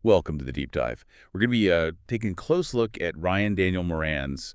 Welcome to the Deep Dive. We're going to be taking a close look at Ryan Daniel Moran's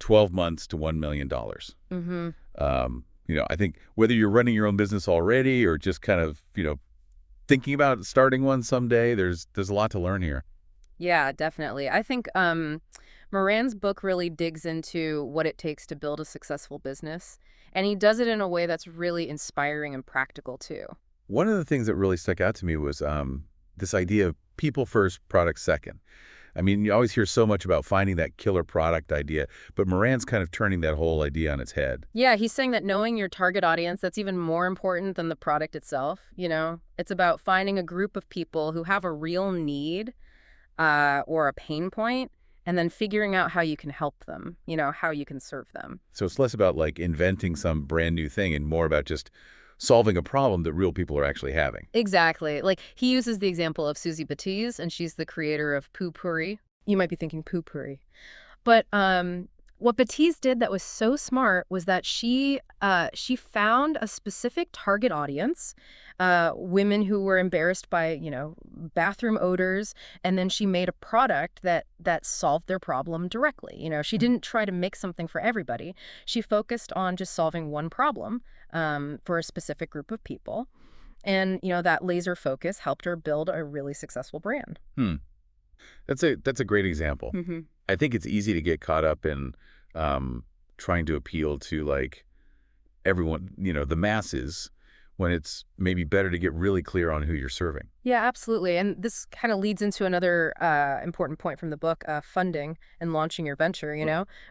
12 months to $1 million. Mm-hmm. I think whether you're running your own business already or just kind of, thinking about starting one someday, there's a lot to learn here. Yeah, definitely. I think Moran's book really digs into what it takes to build a successful business, and he does it in a way that's really inspiring and practical, too. One of the things that really stuck out to me was this idea of people first, product second. I mean, you always hear so much about finding that killer product idea, but Moran's kind of turning that whole idea on its head. Yeah, he's saying that knowing your target audience, that's even more important than the product itself, It's about finding a group of people who have a real need or a pain point, and then figuring out how you can help them, how you can serve them. So it's less about like inventing some brand new thing and more about just solving a problem that real people are actually having. Exactly. Like, he uses the example of Susie Batiz, and she's the creator of Poo Pourri. You might be thinking Poo Pourri. But what Batiz did that was so smart was that she found a specific target audience, women who were embarrassed by, bathroom odors, and then she made a product that solved their problem directly. She didn't try to make something for everybody. She focused on just solving one problem for a specific group of people. And, that laser focus helped her build a really successful brand. That's a great example. Mm-hmm. I think it's easy to get caught up in trying to appeal to like everyone, the masses, when it's maybe better to get really clear on who you're serving. Yeah, absolutely. And this kind of leads into another important point from the book, funding and launching your venture,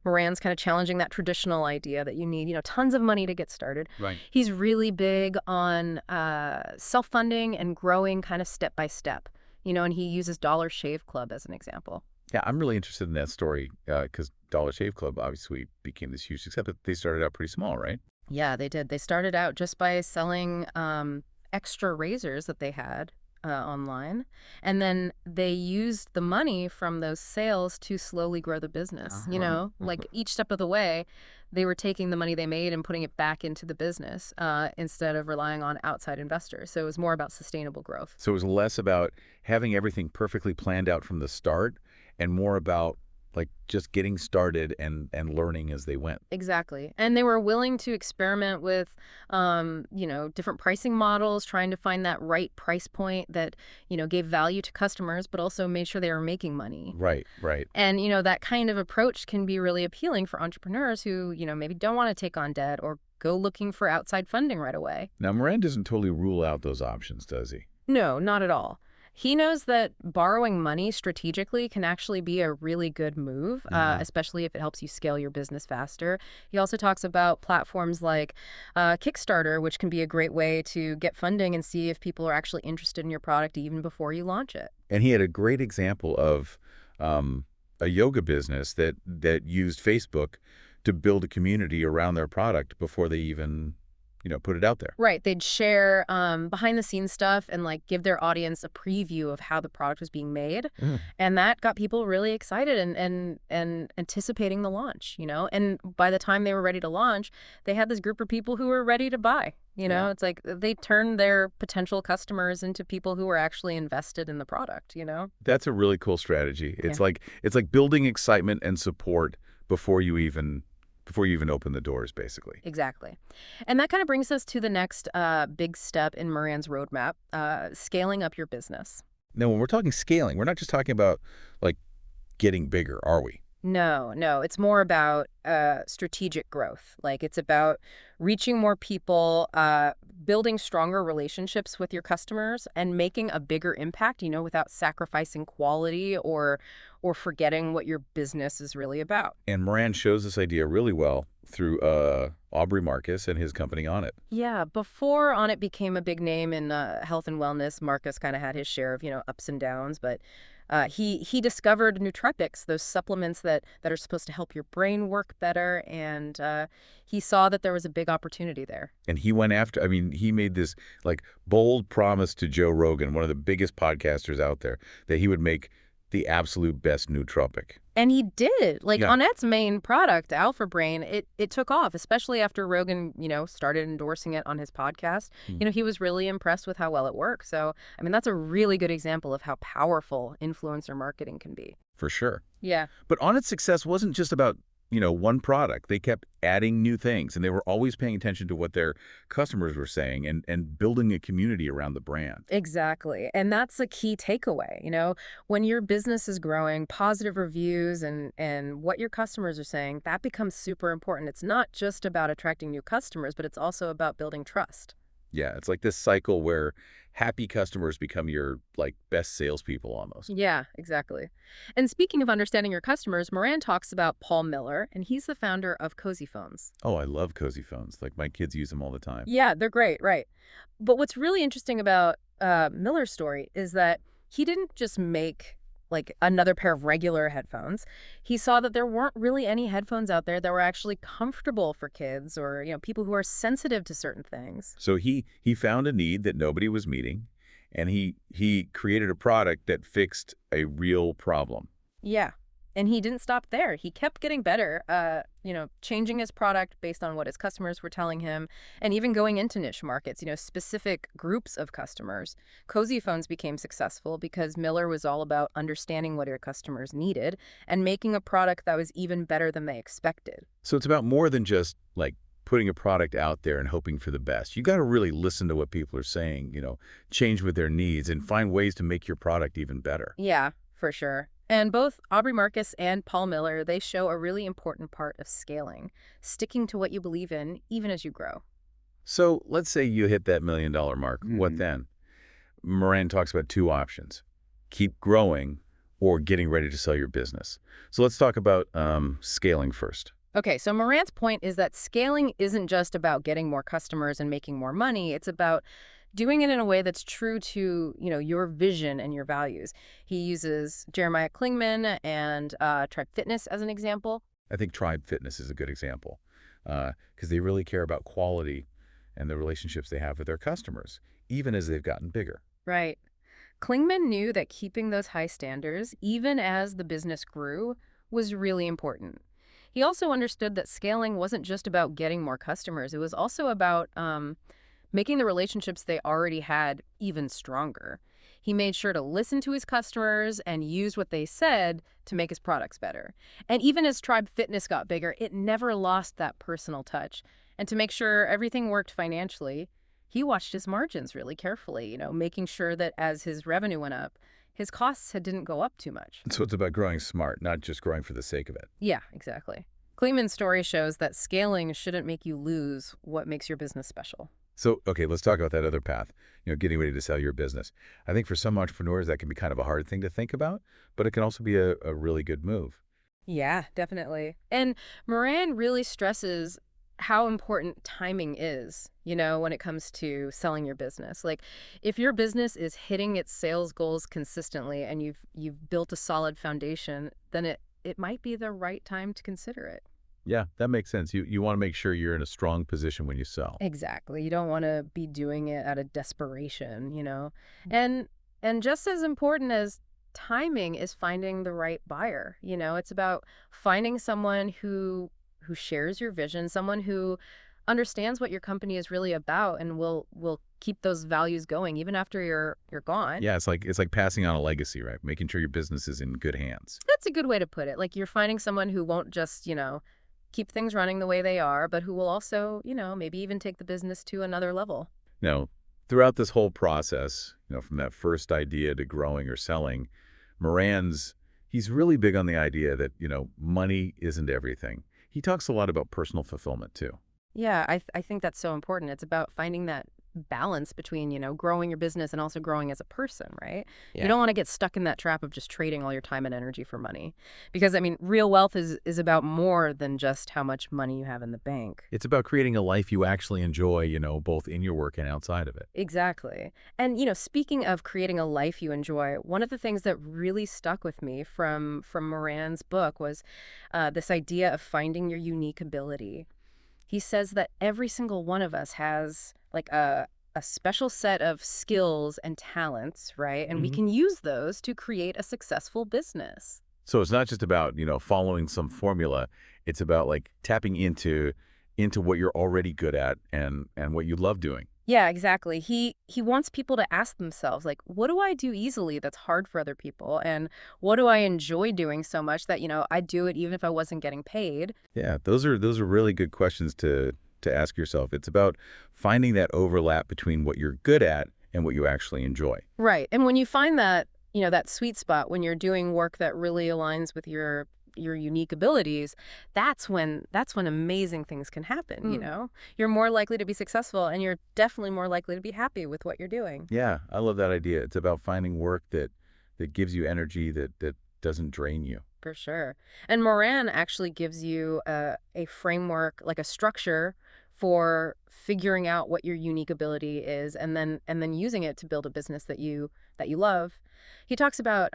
Moran's kind of challenging that traditional idea that you need, tons of money to get started. Right. He's really big on self-funding and growing kind of step by step, and he uses Dollar Shave Club as an example. Yeah, I'm really interested in that story because Dollar Shave Club obviously became this huge success, but they started out pretty small, right? Yeah, they did. They started out just by selling extra razors that they had online. And then they used the money from those sales to slowly grow the business. Like each step of the way, they were taking the money they made and putting it back into the business instead of relying on outside investors. So it was more about sustainable growth. So it was less about having everything perfectly planned out from the start and more about like just getting started and learning as they went. Exactly. And they were willing to experiment with, different pricing models, trying to find that right price point that, gave value to customers, but also made sure they were making money. Right. And, that kind of approach can be really appealing for entrepreneurs who, maybe don't want to take on debt or go looking for outside funding right away. Now, Moran doesn't totally rule out those options, does he? No, not at all. He knows that borrowing money strategically can actually be a really good move, especially if it helps you scale your business faster. He also talks about platforms like Kickstarter, which can be a great way to get funding and see if people are actually interested in your product even before you launch it. And he had a great example of a yoga business that used Facebook to build a community around their product before they even put it out there. Right. They'd share behind the scenes stuff and like give their audience a preview of how the product was being made. And that got people really excited and anticipating the launch, And by the time they were ready to launch, they had this group of people who were ready to buy. It's like they turned their potential customers into people who were actually invested in the product, That's a really cool strategy. It's like building excitement and support before you even open the doors, basically. Exactly. And that kind of brings us to the next big step in Moran's roadmap, scaling up your business. Now, when we're talking scaling, we're not just talking about, like, getting bigger, are we? No. It's more about strategic growth. Like, it's about reaching more people, building stronger relationships with your customers, and making a bigger impact, without sacrificing quality or forgetting what your business is really about. And Moran shows this idea really well through Aubrey Marcus and his company Onnit. Yeah, before Onnit became a big name in health and wellness, Marcus kind of had his share of, ups and downs, but he discovered nootropics, those supplements that are supposed to help your brain work better, and he saw that there was a big opportunity there. And he went after, he made this like bold promise to Joe Rogan, one of the biggest podcasters out there, that he would make the absolute best nootropic. And he did. Like, Yeah. on Ed's main product, Alpha Brain, it took off, especially after Rogan, started endorsing it on his podcast. Hmm. He was really impressed with how well it worked. So, I mean, that's a really good example of how powerful influencer marketing can be. For sure. Yeah. But Onnit's success wasn't just about, one product. They kept adding new things, and they were always paying attention to what their customers were saying and building a community around the brand. Exactly. And that's a key takeaway. When your business is growing, positive reviews and what your customers are saying, that becomes super important. It's not just about attracting new customers, but it's also about building trust. Yeah, it's like this cycle where happy customers become your, best salespeople almost. Yeah, exactly. And speaking of understanding your customers, Moran talks about Paul Miller, and he's the founder of Cozy Phones. Oh, I love cozy phones. Like, my kids use them all the time. Yeah, they're great, right. But what's really interesting about Miller's story is that he didn't just make another pair of regular headphones. He saw that there weren't really any headphones out there that were actually comfortable for kids or, people who are sensitive to certain things. So he found a need that nobody was meeting, and he created a product that fixed a real problem. Yeah. And he didn't stop there. He kept getting better, changing his product based on what his customers were telling him, and even going into niche markets, specific groups of customers. Cozy Phones became successful because Miller was all about understanding what your customers needed and making a product that was even better than they expected. So it's about more than just, putting a product out there and hoping for the best. You got to really listen to what people are saying, change with their needs, and find ways to make your product even better. Yeah, for sure. And both Aubrey Marcus and Paul Miller, they show a really important part of scaling, sticking to what you believe in, even as you grow. So let's say you hit that $1 million mark. What then? Moran talks about two options: keep growing or getting ready to sell your business. So let's talk about scaling first. Okay, so Moran's point is that scaling isn't just about getting more customers and making more money. It's about doing it in a way that's true to, your vision and your values. He uses Jeremiah Klingman and Tribe Fitness as an example. I think Tribe Fitness is a good example because they really care about quality and the relationships they have with their customers, even as they've gotten bigger. Right. Klingman knew that keeping those high standards, even as the business grew, was really important. He also understood that scaling wasn't just about getting more customers. It was also about making the relationships they already had even stronger. He made sure to listen to his customers and used what they said to make his products better. And even as Tribe Fitness got bigger, it never lost that personal touch. And to make sure everything worked financially, he watched his margins really carefully, making sure that as his revenue went up, his costs didn't go up too much. So it's about growing smart, not just growing for the sake of it. Yeah, exactly. Klingman's story shows that scaling shouldn't make you lose what makes your business special. So, okay, let's talk about that other path, getting ready to sell your business. I think for some entrepreneurs, that can be kind of a hard thing to think about, but it can also be a really good move. Yeah, definitely. And Moran really stresses how important timing is, when it comes to selling your business. Like, if your business is hitting its sales goals consistently and you've built a solid foundation, then it might be the right time to consider it. Yeah, that makes sense. You want to make sure you're in a strong position when you sell. Exactly. You don't want to be doing it out of desperation. And just as important as timing is finding the right buyer. It's about finding someone who shares your vision, someone who understands what your company is really about and will keep those values going even after you're gone. Yeah, it's like passing on a legacy, right? Making sure your business is in good hands. That's a good way to put it. Like, you're finding someone who won't just, keep things running the way they are, but who will also, maybe even take the business to another level. Now, throughout this whole process, from that first idea to growing or selling, he's really big on the idea that, money isn't everything. He talks a lot about personal fulfillment, too. Yeah, I think that's so important. It's about finding that balance between, growing your business and also growing as a person, right? Yeah. You don't want to get stuck in that trap of just trading all your time and energy for money. Because, real wealth is about more than just how much money you have in the bank. It's about creating a life you actually enjoy, both in your work and outside of it. Exactly. And, speaking of creating a life you enjoy, one of the things that really stuck with me from Moran's book was this idea of finding your unique ability. He says that every single one of us has a special set of skills and talents, right? And we Hmm. can use those to create a successful business. So it's not just about, following some formula. It's about like tapping into what you're already good at and what you love doing. Yeah, exactly. He wants people to ask themselves, like, what do I do easily that's hard for other people? And what do I enjoy doing so much that, I'd do it even if I wasn't getting paid? Yeah, those are really good questions to ask yourself. It's about finding that overlap between what you're good at and what you actually enjoy. Right. And when you find that, that sweet spot when you're doing work that really aligns with your unique abilities, that's when amazing things can happen. You're more likely to be successful and you're definitely more likely to be happy with what you're doing. Yeah, I love that idea. It's about finding work that gives you energy that doesn't drain you. For sure. And Moran actually gives you a framework, like a structure for figuring out what your unique ability is and then using it to build a business that you love. He talks about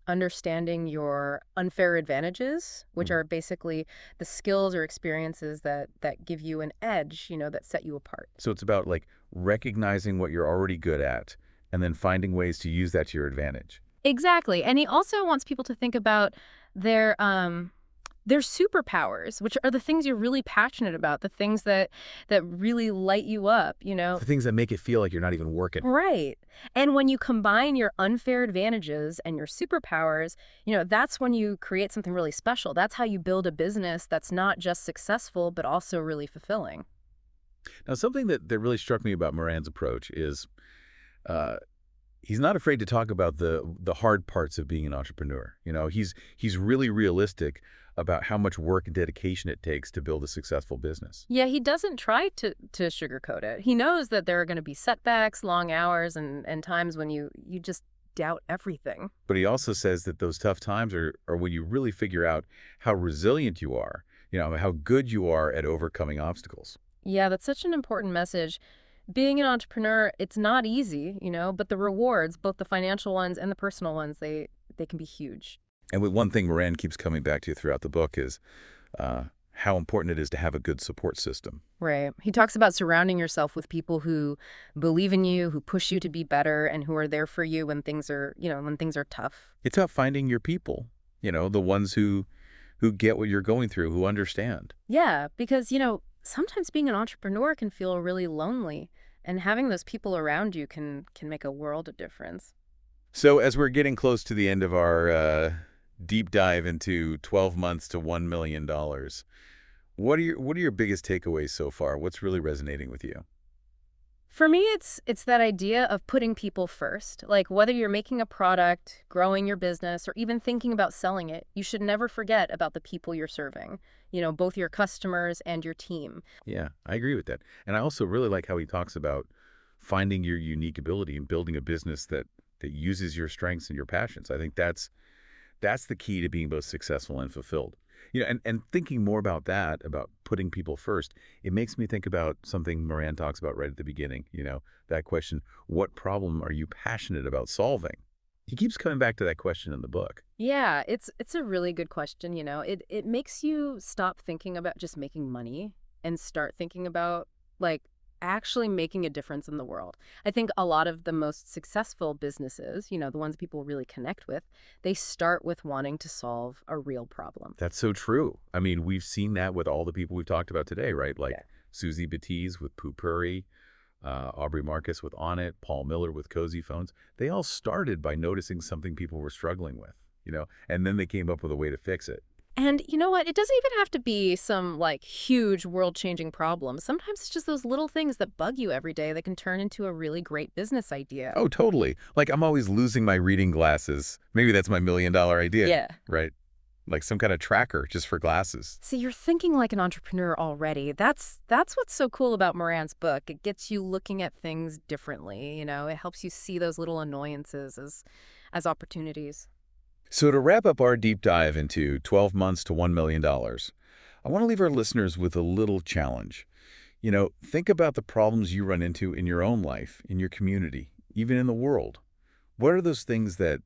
understanding your unfair advantages, which Mhm. are basically the skills or experiences that give you an edge, that set you apart. So it's about like recognizing what you're already good at and then finding ways to use that to your advantage. Exactly. And he also wants people to think about their superpowers, which are the things you're really passionate about, the things that really light you up. The things that make it feel like you're not even working. Right. And when you combine your unfair advantages and your superpowers, that's when you create something really special. That's how you build a business that's not just successful, but also really fulfilling. Now, something that really struck me about Moran's approach is uh, he's not afraid to talk about the hard parts of being an entrepreneur. He's really realistic about how much work and dedication it takes to build a successful business. Yeah, he doesn't try to sugarcoat it. He knows that there are going to be setbacks, long hours, and times when you just doubt everything. But he also says that those tough times are when you really figure out how resilient you are, how good you are at overcoming obstacles. Yeah, that's such an important message. Being an entrepreneur, it's not easy, but the rewards, both the financial ones and the personal ones, they can be huge. And one thing Moran keeps coming back to throughout the book is how important it is to have a good support system. Right. He talks about surrounding yourself with people who believe in you, who push you to be better, and who are there for you when things are tough. It's about finding your people, the ones who get what you're going through, who understand. Yeah, because, sometimes being an entrepreneur can feel really lonely, and having those people around you can make a world of difference. So as we're getting close to the end of our deep dive into 12 months to $1 million, what are your biggest takeaways so far? What's really resonating with you? For me, it's that idea of putting people first. Like whether you're making a product, growing your business, or even thinking about selling it, you should never forget about the people you're serving. Both your customers and your team. Yeah, I agree with that. And I also really like how he talks about finding your unique ability and building a business that uses your strengths and your passions. I think that's the key to being both successful and fulfilled. And thinking more about that, about putting people first, it makes me think about something Moran talks about right at the beginning, that question, what problem are you passionate about solving? He keeps coming back to that question in the book. Yeah, it's a really good question. It makes you stop thinking about just making money and start thinking about like actually making a difference in the world. I think a lot of the most successful businesses, the ones people really connect with, they start with wanting to solve a real problem. That's so true. I mean, we've seen that with all the people we've talked about today, right? Like Yeah. Susie Batiz with Poo-Pourri, Aubrey Marcus with On It, Paul Miller with Cozy Phones. They all started by noticing something people were struggling with, and then they came up with a way to fix it. And you know what? It doesn't even have to be some like huge world-changing problem. Sometimes it's just those little things that bug you every day that can turn into a really great business idea. Oh, totally. Like I'm always losing my reading glasses. Maybe that's my $1 million idea. Yeah. Right? Like some kind of tracker just for glasses. See, you're thinking like an entrepreneur already. That's what's so cool about Moran's book. It gets you looking at things differently, It helps you see those little annoyances as opportunities. So to wrap up our deep dive into 12 months to $1 million, I want to leave our listeners with a little challenge. Think about the problems you run into in your own life, in your community, even in the world. What are those things that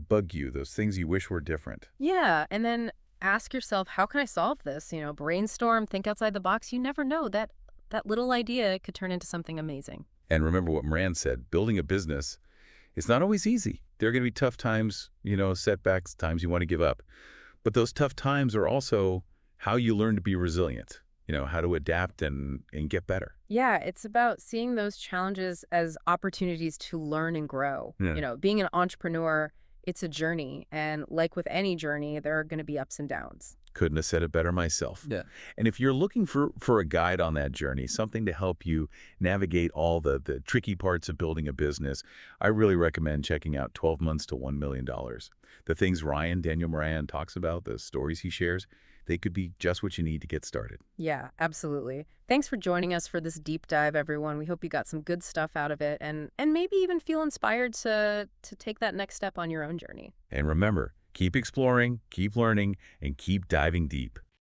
bug you, those things you wish were different? Yeah, and then ask yourself, how can I solve this? Brainstorm, think outside the box. You never know that little idea could turn into something amazing. And remember what Moran said, building a business, it's not always easy. There are going to be tough times, setbacks, times you want to give up. But those tough times are also how you learn to be resilient, how to adapt and get better. Yeah, it's about seeing those challenges as opportunities to learn and grow. Yeah. Being an entrepreneur, it's a journey. And like with any journey, there are going to be ups and downs. Couldn't have said it better myself. Yeah. And if you're looking for a guide on that journey, something to help you navigate all the tricky parts of building a business, I really recommend checking out 12 Months to $1 Million. The things Ryan Daniel Moran talks about, the stories he shares, they could be just what you need to get started. Yeah, absolutely. Thanks for joining us for this deep dive, everyone. We hope you got some good stuff out of it and maybe even feel inspired to take that next step on your own journey. And remember, keep exploring, keep learning, and keep diving deep.